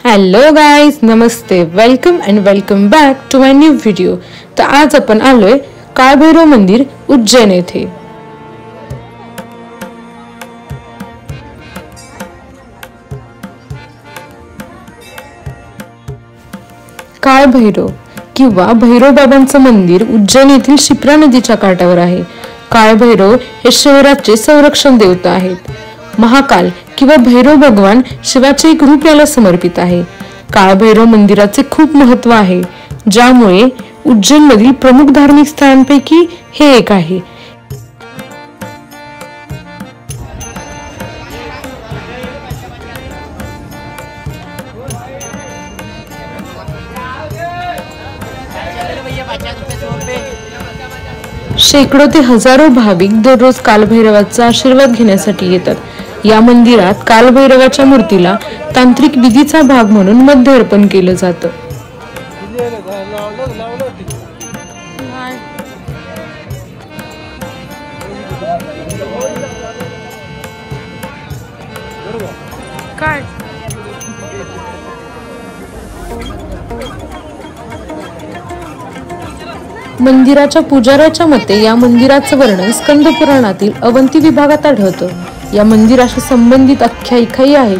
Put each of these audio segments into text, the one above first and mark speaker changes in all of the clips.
Speaker 1: Hello guys, नमस्ते, welcome and welcome back to my new video. तर आज आपण आलोय काळभैरव मंदिर उज्जैन येथे। काळभैरव किंवा भैरव बाबांचं मंदिर उज्जैन येथील शिप्रा नदीच्या काठावर आहे। काळभैरव हे शहराचे संरक्षण देवता आहेत। महाकाल किंवा भैरव भगवान शिवाचे एक रूप याला समर्पित आहे। काळभैरव मंदिराचे खूप महत्त्व आहे, ज्यामुळे उज्जैन मधील प्रमुख धार्मिक स्थळांपैकी हे एक आहे। शेकडो ते हजारो भाविक दररोज कालभैरवाचा आशीर्वाद घेण्यासाठी येतात। या मंदिरात कालभैरवाच्या मूर्तीला तांत्रिक विधीचा भाग म्हणून मध्य अर्पण केलं जातं। मंदिराच्या पुजाऱ्याच्या मते या मंदिराचं वर्णन स्कंद पुराणातील अवंती विभागात आढळतं। या मंदिराशी संबंधित आख्यायिकाही आहेत।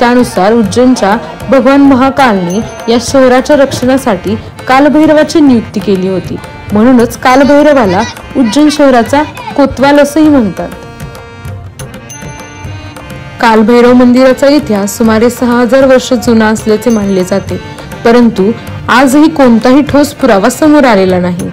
Speaker 1: त्यानुसार उज्जैनच्या भगवान महाकालने या शहराच्या रक्षणासाठी कालभैरवाची नियुक्ती केली होती, म्हणूनच कालभैरवाला उज्जैन शहराचा कोतवाल असंही म्हणतात। कालभैरव मंदिराचा इतिहास सुमारे 6000 वर्ष जुना असल्याचे मानले जाते, परंतु आजही कोणताही ठोस पुरावा समोर आलेला नाही।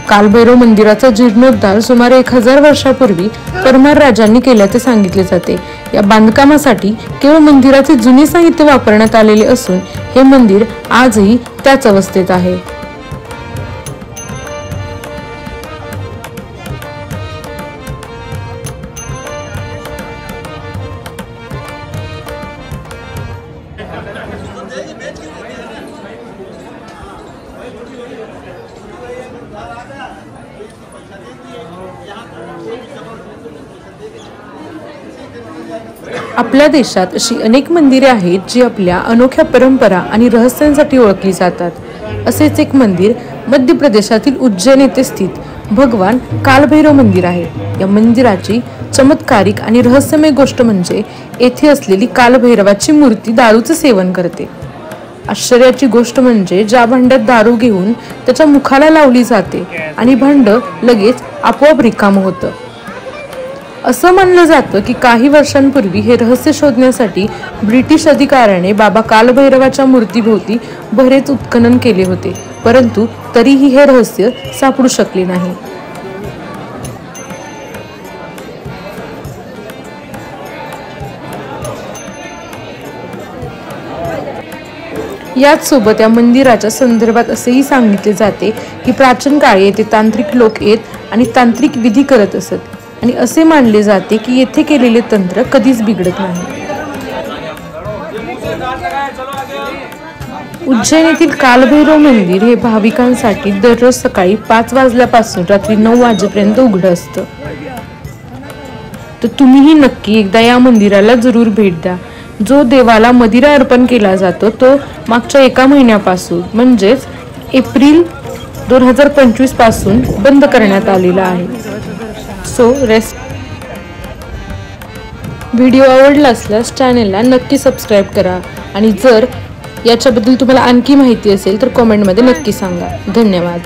Speaker 1: कालभैरव मंदिराचा जीर्णोद्धार सुमारे 1000 वर्षापूर्वी परमार राजांनी केल्याचे सांगितले जाते। या बांधकामासाठी केवळ मंदिराचे जुने साहित्य वापरण्यात आलेले असून हे मंदिर आजही त्याच अवस्थेत आहे। आपल्या देशात अशी अनेक मंदिरे आहेत जी आपल्या अनोख्या परंपरा आणि रहस्यांसाठी ओळखली जातात। असेच एक मंदिर मध्य प्रदेशातील उज्जैन येथे स्थित भगवान कालभैरव मंदिर आहे। या मंदिराची चमत्कारिक आणि रहस्यमय गोष्ट म्हणजे येथे असलेली कालभैरवाची मूर्ती दारूचं सेवन करते। आश्चर्याची गोष्ट म्हणजे ज्या भांड्यात दारू घेऊन त्याच्या मुखाला लावली जाते आणि भांड लगेच आपोआप रिकामं होतं। असं मानलं जातं की काही वर्षांपूर्वी हे रहस्य शोधण्यासाठी ब्रिटिश अधिकाऱ्याने बाबा कालभैरवाच्या मूर्तीभोवती बरेच उत्खनन केले होते, परंतु तरीही हे रहस्य सापडू शकले नाही। याच सोबत या मंदिराच्या संदर्भात असेही सांगितले जाते की प्राचीन काळी येथे तांत्रिक लोक येत आणि तांत्रिक विधी करत असत आणि असे मानले जाते की येथे केलेले तंत्र कधीच बिघडत नाही। उज्जैन येथील कालभैरव मंदिर हे भाविकांसाठी दररोज सकाळी 5 वाजल्यापासून रात्री 9 वाजेपर्यंत उघडं असतं। तर तुम्हीही नक्की एकदा या मंदिराला जरूर भेट द्या। जो देवाला मदिरा अर्पण केला जातो तो मागच्या 1 महिन्यापासून म्हणजेच एप्रिल 2025 पासून बंद करण्यात आलेला आहे। सो व्हिडिओ आवडला असल्यास चॅनेलला नक्की सबस्क्राईब करा आणि जर याच्याबद्दल तुम्हाला आणखी माहिती असेल तर कमेंटमध्ये नक्की सांगा। धन्यवाद।